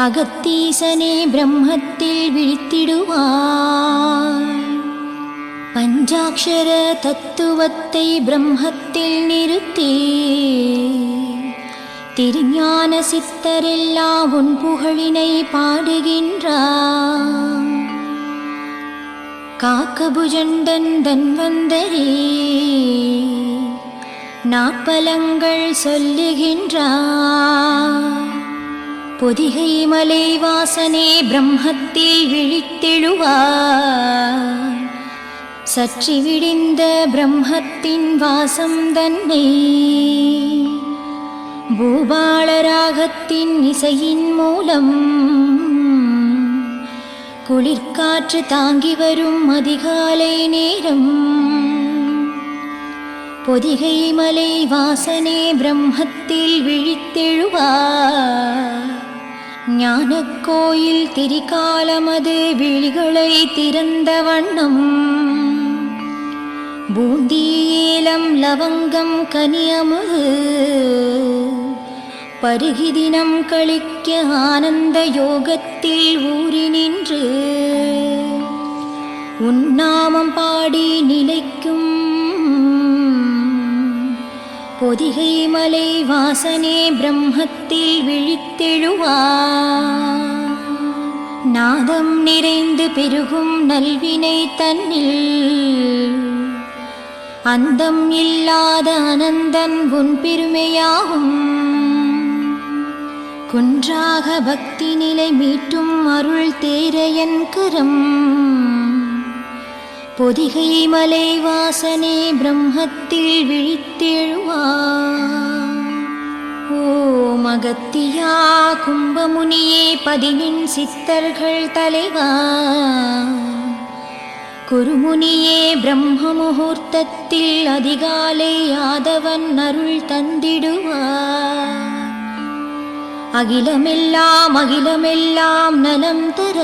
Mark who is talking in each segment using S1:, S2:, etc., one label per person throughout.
S1: அகத்தீசனே பிரம்மத்தில் விழித்திடுவாய். பஞ்சாக்ஷர தத்துவத்தை பிரம்மத்தில் நிறுத்தி திருஞான சித்தரெல்லாம் உன் புகழினை பாடுகின்றார். காக்கபுஜண்டன் தன்வந்தரே நாற்பலங்கள் சொல்லுகின்றார். பொதிகை மலை வாசனே பிரம்மத்தில் விழித்தெழுவார். சற்றி விடிந்த பிரம்மத்தின் வாசம் தன்னை பூபாளராகத்தின் இசையின் மூலம் குளிர்காற்று தாங்கி வரும் அதிகாலை நேரம். பொதிகை மலை வாசனே பிரம்மத்தில் விழித்தெழுவார். ஞானக் கோயில் திரிகாலமது விழிகளை திறந்த வண்ணம் பூந்தி ஏலம் லவங்கம் கனியமுது பருகி தினம் கழிக்க ஆனந்த யோகத்தில் ஊறி நின்று உன்னாமம் பாடி நிலைக்கும் பொதிகை மலை வாசனே பிரம்மத்தில் விழித்தெழுவார். நாதம் நிறைந்து பெருகும் நல்வினை தன்னில் அந்தம் இல்லாத அனந்தன் உன் பெருமையாகும். குன்றாக பக்தி நிலை மீட்டும் அருள் தேரையன் கரம். பொதிகை மலை வாசனே பிரம்மத்தில் விழித்தெழுவார். ஓம் அகத்தியா கும்பமுனியே பதினின் சித்தர்கள் தலைவா. குருமுனியே பிரம்ம முகூர்த்தத்தில் அதிகாலை ஆதவன் அருள் தந்திடுவார். அகிலமெல்லாம் அகிலமெல்லாம் நலம் தர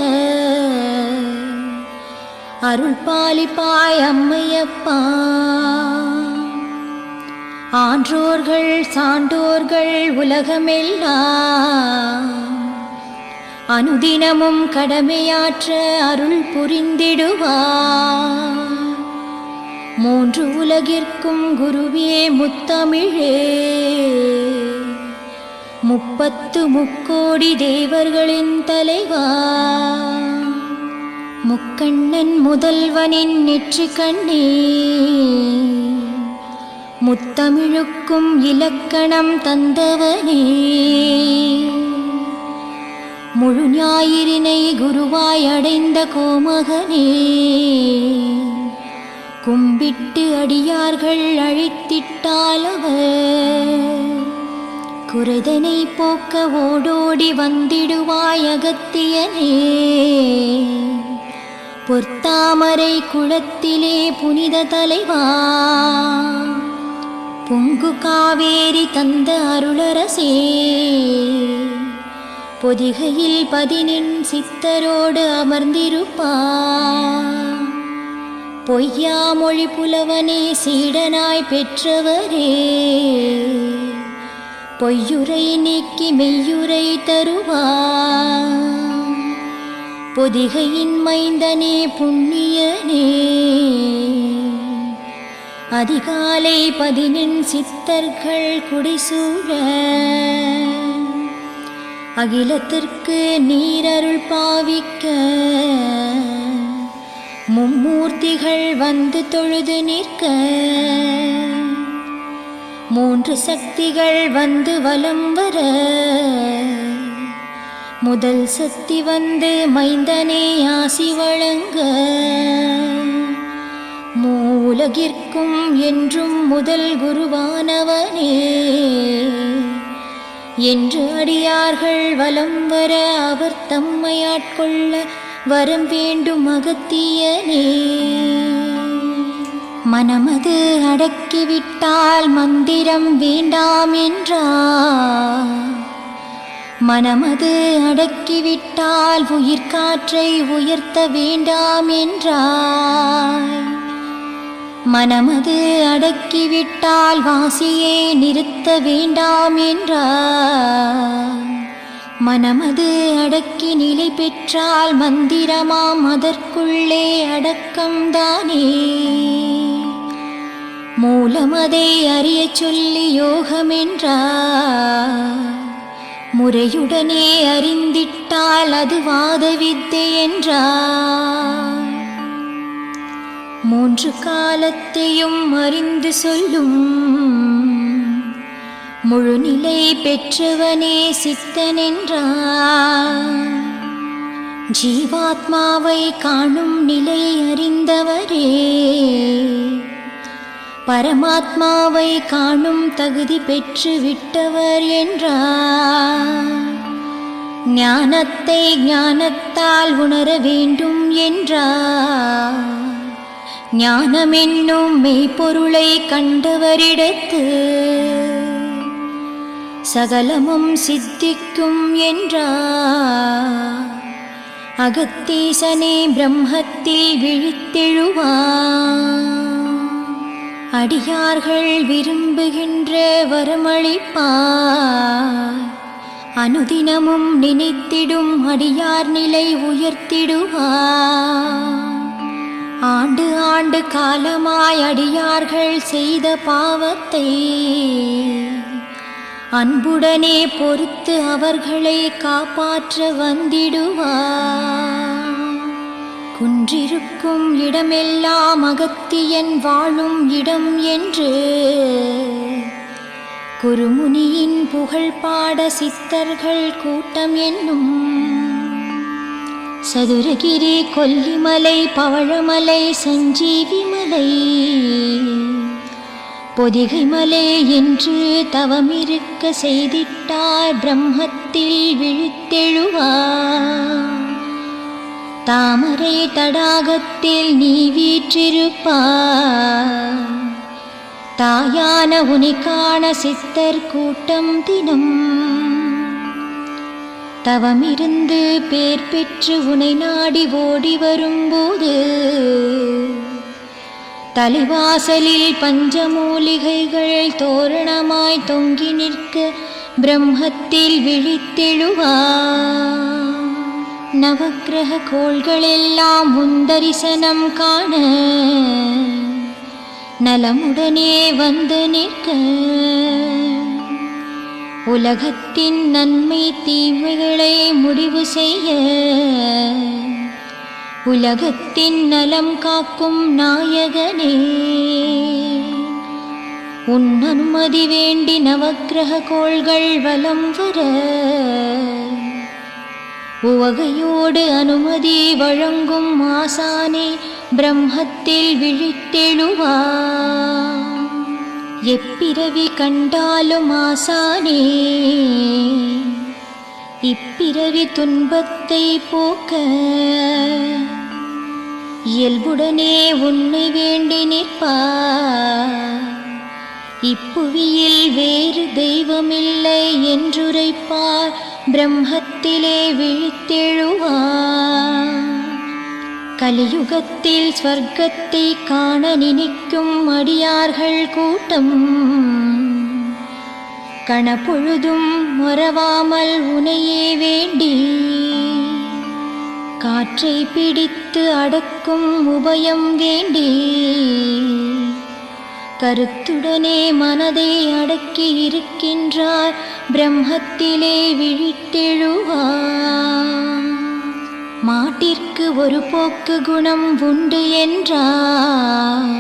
S1: அருள் பாலிப்பாய் அம்மையப்பா. ஆன்றோர்கள் சான்றோர்கள் உலகமெல்லாம் அனுதினமும் கடமையாற்ற அருள் புரிந்திடுவார். மூன்று உலகிற்கும் குருவே முத்தமிழே. 30 முக்கோடி தேவர்களின் தலைவா. முக்கண்ணன் முதல்வனின் நெற்றி கண்ணே. முத்தமிழுக்கும் இலக்கணம் தந்தவனே. முழு ஞாயிறினை குருவாய் அடைந்த கோமகனே. கும்பிட்டு அடியார்கள் அழித்திட்டாலவர் குறைதனை போக்க ஓடோடி வந்திடுவாய் அகத்தியனே. பொற்தாமரை குளத்திலே புனித தலைவா. பொங்கு காவேரி தந்த அருளரசே. பொதிகையில் பதினின் சித்தரோடு அமர்ந்திருப்பார். பொய்யா மொழி புலவனே சீடனாய் பெற்றவரே. பொய்யுரை நீக்கி மெய்யுரை தருவார். பொதிகையின் மைந்தனே புண்ணியனே. அதிகாலை பதினின் சித்தர்கள் குடிசூழ அகிலத்திற்கு நீரருள் பாவிக்க மும்மூர்த்திகள் வந்து தொழுது நிற்க. 3 சக்திகள் வந்து வலம் வர. முதல் சக்தி வந்து மைந்தனே ஆசி வழங்க. மூலகிற்கும் என்றும் முதல் குருவானவனே என்று அடியார்கள் வலம் வர அவர் தம்மை ஆட்கொள்ள வரம் வேண்டும் அகத்தியனே. மனமது அடக்கிவிட்டால் மந்திரம் வேண்டாம் என்றார். மனமது அடக்கிவிட்டால் உயிர்காற்றை உயர்த்த வேண்டாம் என்றார். மனமது அடக்கிவிட்டால் வாசியை நிறுத்த வேண்டாம் என்றார். மனமது அடக்கி நிலை பெற்றால் மந்திரமாம் அதற்குள்ளே அடக்கம்தானே. மூலமதை அறியச் சொல்லி யோகமென்றார் முறையுடனே அறிந்திட்டால் அது வாத வித்தை என்றார். மூன்று காலத்தையும் அறிந்து சொல்லும் முழுநிலை பெற்றவனே சித்தனென்றார். ஜீவாத்மாவை காணும் நிலை அறிந்தவரே பரமாத்மாவை காணும் தகுதி பெற்று விட்டவர் என்றார். ஞானத்தை ஞானத்தால் உணர வேண்டும் என்றார். ஞானமென்னும் மெய்ப்பொருளை கண்டவரிடத்து சகலமும் சித்திக்கும் என்றார். அகத்தீசனே பிரம்மத்தில் விழித்தெழுவார். அடியார்கள் விரும்புகின்ற வரமளிப்பார். அனுதினமும் நினைத்திடும் அடியார் நிலை உயர்த்திடுவார். ஆண்டு ஆண்டு காலமாய் அடியார்கள் செய்த பாவத்தை அன்புடனே பொறுத்து அவர்களை காப்பாற்ற வந்திடுவார். குன்றிருக்கும் இடமெல்லாம் அகத்தியன் வாழும் இடம் என்று குருமுனியின் புகழ் பாட சித்தர்கள் கூட்டம் என்னும் சதுரகிரி, கொல்லிமலை, பவழமலை, சஞ்சீவிமலை, பொதிகைமலை என்று தவமிருக்க செய்திட்டார். பிரம்மத்தில் விழித்தெழுவார். தாமரை தடாகத்தில் நீ வீற்றிருப்பார். தாயான உனிக்கான சித்தர் கூட்டம் தினம் தவமிருந்து பேர் பெற்று உனை நாடி ஓடி வரும்போது தலைவாசலில் பஞ்சமூலிகைகள் தோரணமாய் தொங்கி நிற்க பிரம்மத்தில் விழித்தெழுவார். நவக்கிரக கோள்களெல்லாம் முந்தரிசனம் காண நலமுடனே வந்து நிற்க உலகத்தின் நன்மை தீமைகளை முடிவு செய்ய உலகத்தின் நலம் காக்கும் நாயகனே, உன் அனுமதி வேண்டி நவக்கிரக கோள்கள் வலம் வர உவகையோடு அனுமதி வழங்கும் ஆசானே பிரம்மத்தில் விழித்தெழுவார். எப்பிறவி கண்டாலும் ஆசானே இப்பிறவி துன்பத்தை போக்க இயல்புடனே உன்னை வேண்டி நிற்பார். இப்புவியில் வேறு தெய்வமில்லை என்றுரைப்பார். பிரம்மத்திலே விழித்தெழுவார். கலியுகத்தில் ஸ்வர்க்கத்தை காண நினைக்கும் அடியார்கள் கூட்டம் கணப்பொழுதும் மறவாமல் உனையே வேண்டி காற்றை பிடித்து அடக்கும் உபயம் வேண்டி கருத்துடனே மனதை அடக்கி இருக்கின்றார். பிரம்மத்திலே விழித்தெழுவார். மாட்டிற்கு ஒரு போக்கு குணம் உண்டு என்றார்.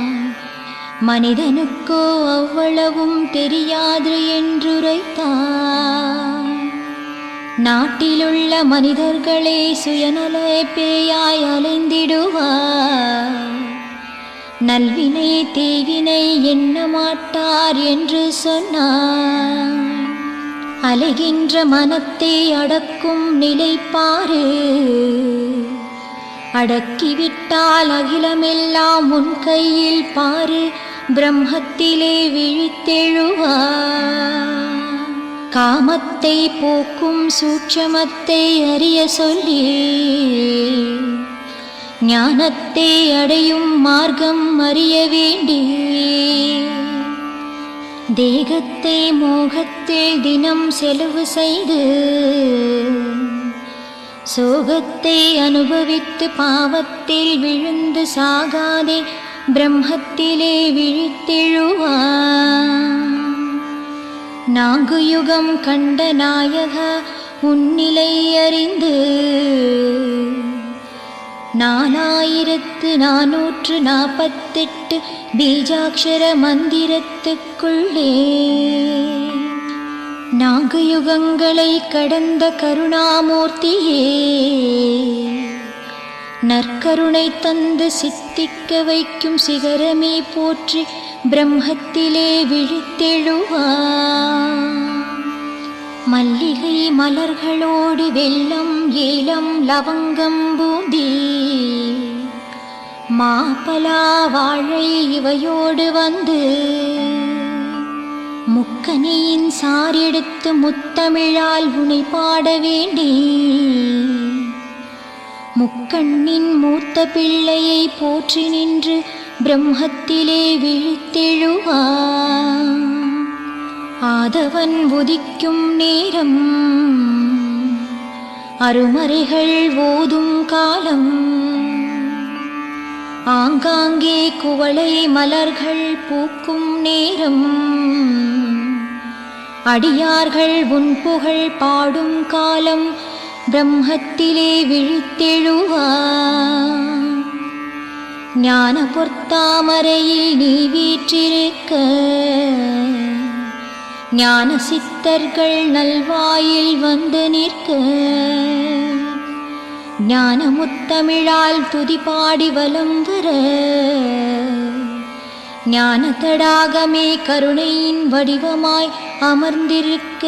S1: மனிதனுக்கோ அவ்வளவும் தெரியாது என்றுரைத்தார். நாட்டிலுள்ள மனிதர்களே சுயநல பேயாய் அலைந்திடுவார். நல்வினை தீவினை எண்ண மாட்டார் என்று சொன்னார். அலைகின்ற மனத்தை அடக்கும் நிலைப்பாரு. அடக்கிவிட்டால் அகிலமெல்லாம் உன் கையில் பாரு. பிரம்மத்திலே விழித்தெழுவார். காமத்தை போக்கும் சூட்சமத்தை அறிய சொல்லி ஞானத்தை அடையும் மார்க்கம் அறிய வேண்டி தேகத்தை மோகத்தில் தினம் செலவு செய்து சோகத்தை அனுபவித்து பாவத்தில் விழுந்து சாகாதே பிரம்மத்திலே விழித்தெழுவார். நாகுயுகம் கண்ட நாயக உன்னிலை அறிந்து 4448 பீஜாட்சர மந்திரத்துக்குள்ளே நாகயுகங்களை கடந்த கருணாமூர்த்தியே, நற்கருணை தந்து சித்திக்க வைக்கும் சிகரமே போற்றி பிரம்மத்திலே விழித்தெழுவார். மல்லிகை மலர்களோடு வெல்லம் ஏலம் லவங்கம் பூந்தி மாப்பலா வாழை இவையோடு வந்து முக்கனியின் சாரெடுத்து முத்தமிழால் உனை பாட வேண்டி முக்கண்ணின் மூத்த பிள்ளையை போற்றி நின்று பிரம்மத்திலே விழித்தெழுவார். ஆதவன் உதிக்கும் நேரம் அருமறைகள் ஓதும் காலம் ஆங்காங்கே குவளை மலர்கள் பூக்கும் நேரம் அடியார்கள் உன் புகழ் பாடும் காலம் பிரம்மத்திலே விழித்தெழுவார். ஞான பொற்தாமரையில் நீ வீற்றிருக்க ஞான சித்தர்கள் நல்வாயில் வந்து நிற்க ஞான முத்தமிழால் துதிபாடி வலம் வர ஞான தடாகமே கருணையின் வடிவமாய் அமர்ந்திருக்க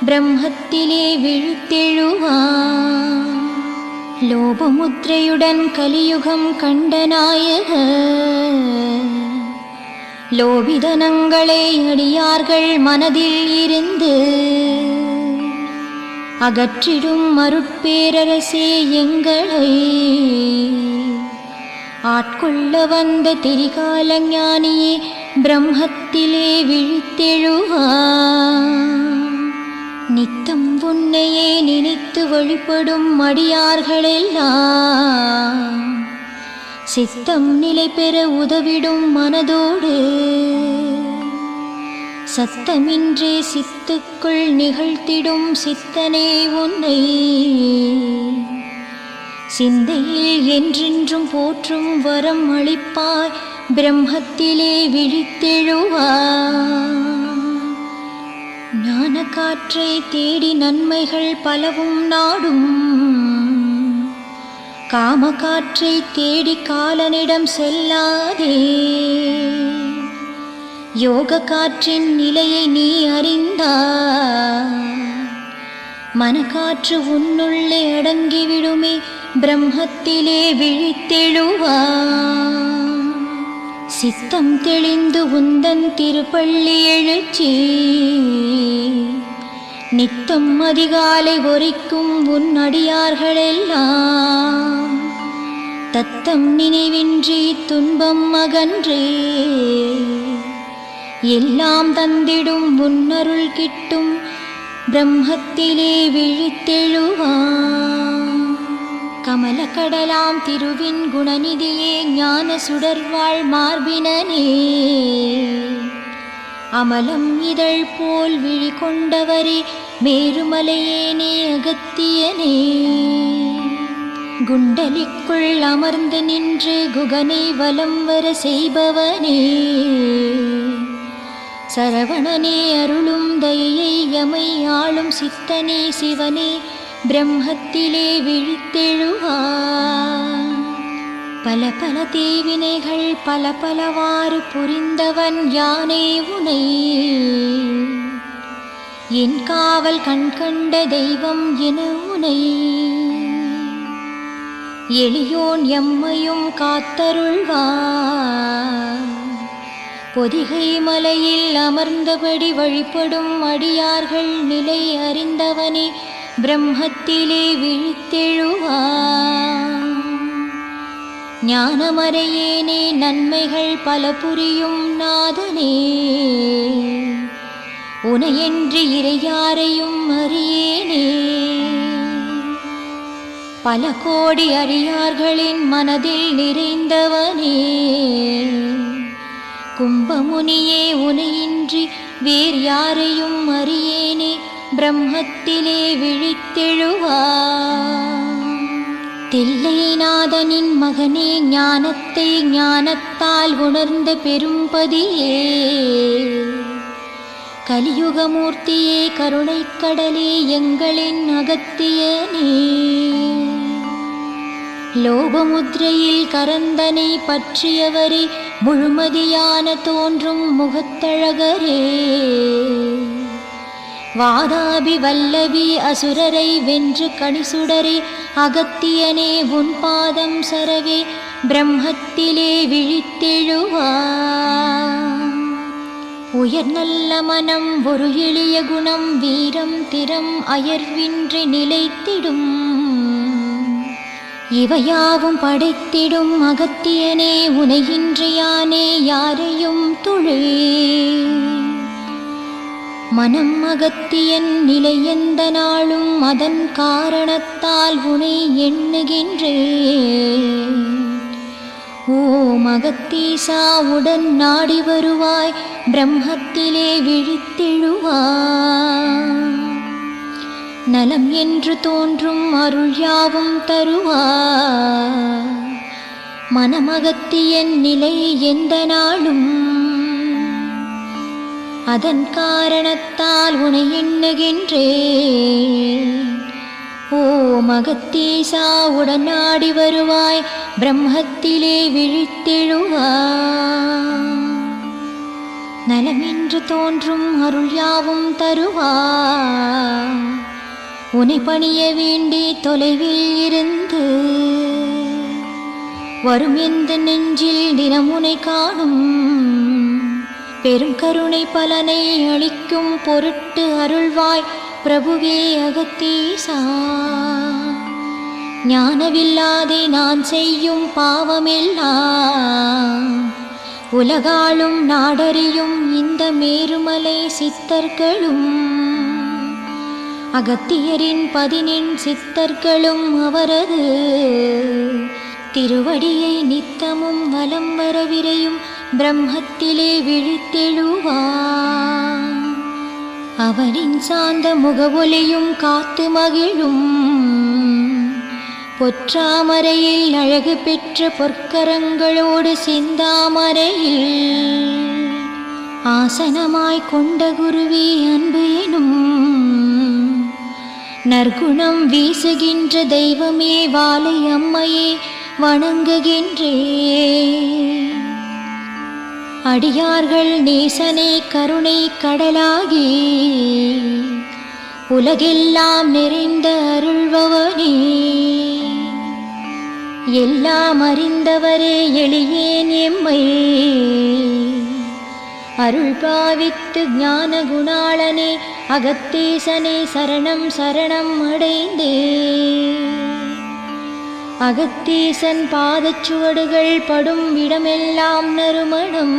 S1: பிரம்மத்திலே விழித்தெழுவார். லோபமுத்ரையுடன் கலியுகம் கண்ட நாயக லோபிதனங்களை அடியார்கள் மனதில் இருந்து அகற்றிடும் அருட்பேரரசே எங்களை ஆட்கொள்ள வந்த திரிகால ஞானியே பிரம்மத்திலே விழித்தெழுவார். நித்தம் உன்னையே நினைத்து வழிபடும் அடியார்களெல்லாம் சித்தம் நிலை பெற உதவிடும் மனதோடு சத்தமின்றே சித்துக்குள் நிகழ்த்திடும் சித்தனே உன்னை சிந்தையில் என்றென்றும் போற்றும் வரம் அளிப்பாய் பிரம்மத்திலே விழித்தெழுவார். ஞான காற்றை தேடி நன்மைகள் பலவும் நாடும் காம காற்றை தேடி காலனிடம் செல்லாதே. யோக காற்றின் நிலையை நீ அறிந்தாய் மனக்காற்று உன்னுள்ளே அடங்கிவிடுமே பிரம்மத்திலே விழித்தெழுவார். சித்தம் தெளிந்து உந்தன் திருப்பள்ளி எழுச்சி நித்தம் அதிகாலை ஒரிக்கும் உன் அடியார்களெல்லாம் தத்தம் நினைவின்றி துன்பம் அகன்றே எல்லாம் தந்திடும் உன்னருள் கிட்டும் பிரம்மத்திலே விழித்தெழுவார். கமலக்கடலாம் திருவின் குணநிதியே ஞான சுடர்வாழ் மார்பினனே அமலம் இதழ் போல் விழி கொண்டவரே மேருமலையேனே அகத்தியனே குண்டலிக்குள் அமர்ந்து நின்று குகனை வலம் வர செய்பவனே சரவணனே அருளும் தயையை யமை ஆளும் சித்தனே சிவனே பிரம்மத்திலே விழித்தெழுவார். பல பல தீவினைகள் பல பலவாறு புரிந்தவன் யானே உனை என் காவல் கண்கண்ட தெய்வம் என உனை எளியோன் எம்மையும் காத்தருள்வார். பொதிகை மலையில் அமர்ந்தபடி வழிபடும் அடியார்கள் நிலை அறிந்தவனே பிரம்மத்திலே விழித்தெழுவார். ஞானமறையேனே நன்மைகள் பல புரியும் நாதனே உனையன்றி இறையாரையும் அறியேனே. பல கோடி அடியார்களின் மனதில் நிறைந்தவனே, கும்பமுனியே உனையின்றி வேறு யாரையும் அறியேனே. பிரம்மத்திலே விழித்தெழுவார். தில்லைநாதனின் மகனே, ஞானத்தை ஞானத்தால் உணர்ந்த பெரும்பதியே, கலியுகமூர்த்தியே, கருணைக்கடலே, எங்களின் அகத்தியனே. லோபமுத்ரையில் கரந்தனை பற்றியவரே, முழுமதியான தோன்றும் முகத்தழகரே, வாதாபி வல்லவி அசுரரை வென்று கணிசுடரே, அகத்தியனே உன் பாதம் சரவே. பிரம்மத்திலே விழித்தெழுவார். உயர் நல்ல மனம், ஒரு எளிய குணம், வீரம் திறம் அயர்வின்றி நிலைத்திடும், இவையாவும் படைத்திடும் அகத்தியனே. உனையின்றி யானே யாரையும் தொழே. மனம் அகத்தியன் நிலை எந்த நாளும், அதன் காரணத்தால் உனை எண்ணுகின்றேன். ஓம் அகத்தீசா உடன் நாடி வருவாய். பிரம்மத்திலே விழித்தெழுவாய். நலம் என்று தோன்றும் அருள் யாவும் தருவாய். மனமகத்தியன் நிலை எந்த நாளும், அதன் காரணத்தால் உனை எண்ணுகின்றேன். ஓம் அகத்தீசா உடனாடி வருவாய். பிரம்மத்திலே விழித்தெழுவாய். நலமென்று தோன்றும் அருள் யாவும் தருவாய். உனை பணிய வேண்டி தொலைவில் இருந்து வரும் எந்த நெஞ்சில் தினம் உனை காணும். பெரும் கருணை பலனை அளிக்கும் பொருட்டு அருள்வாய். பிரபுவே அகத்தீசா, ஞானவில்லாதே நான் செய்யும் பாவமெல்லாம் உலகாளும் நாடறியும் இந்த மேருமலை சித்தர்களும், அகத்தியரின் 14 சித்தர்களும் அவரது திருவடியை நித்தமும் வலம் வரவிரையும். பிரம்மத்திலே விழித்தெழுவார். அவனின் சாந்த முகவொலியும் காத்து மகிழும். பொற்றாமரையில் அழகு பெற்ற பொற்கரங்களோடு சிந்தாமரையில் ஆசனமாய் கொண்ட குருவே அன்பு எனும் நற்குணம் வீசுகின்ற தெய்வமே, வாலை அம்மையே வணங்குகின்றேன். அடியார்கள் நேசனே, கருணை கடலாகி உலகெல்லாம் நிறைந்த அருள்பவனே, எல்லாம் அறிந்தவரே, எளியேன் எம்மை அருள் பாவித்து ஞான குணாளனே, அகத்தீசனே சரணம் சரணம் அடைந்தே. அகத்தீசன் பாதச்சுவடுகள் படும் இடமெல்லாம் நறுமணம்,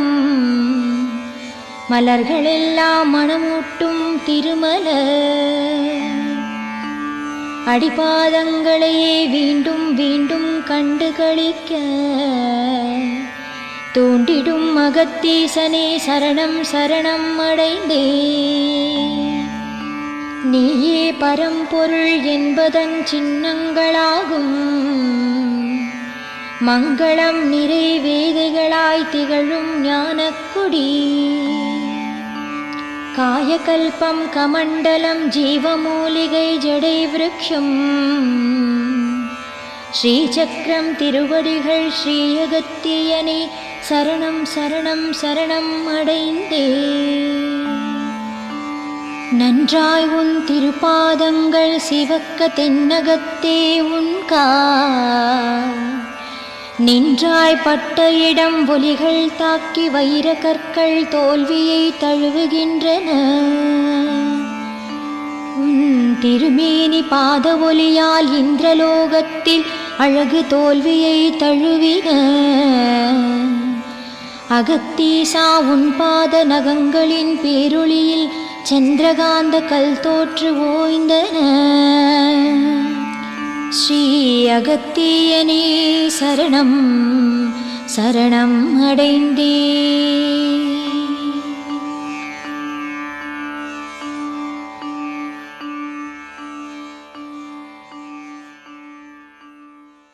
S1: மலர்களெல்லாம் மணமூட்டும் திருமலர். அடிபாதங்களையே வீண்டும் வீண்டும் கண்டு களிக்க தூண்டிடும் அகத்தீசனே சரணம் சரணம் அடைந்தே. நீயே பரம்பொருள் என்பதன் சின்னங்களாகும், மங்களம் நிறை வேதைகளாய் திகழும் ஞானக்குடி. காயகல்பம் கமண்டலம் ஜீவமூலிகை ஜடை விருட்சம், ஸ்ரீசக்கரம் திருவடிகள் ஸ்ரீ அகத்தியனே சரணம் சரணம் சரணம் அடைந்தே. நன்றாய் உன் திருப்பாதங்கள் சிவக்க தென்னகத்தே உன்கா, நின்றாய் பட்ட இடம் ஒலிகள் தாக்கி வைர கற்கள் தோல்வியை தழுவுகின்றன. உன் திருமேனி பாத ஒலியால் இந்திரலோகத்தில் அழகு தோல்வியை தழுவின. அகத்தீசா உன் பாத நகங்களின் பேரொளியில் சந்திரகாந்த கல் தோற்று ஓய்ந்தன. ஸ்ரீ அகத்தியனே சரணம் சரணம் அடைந்தே.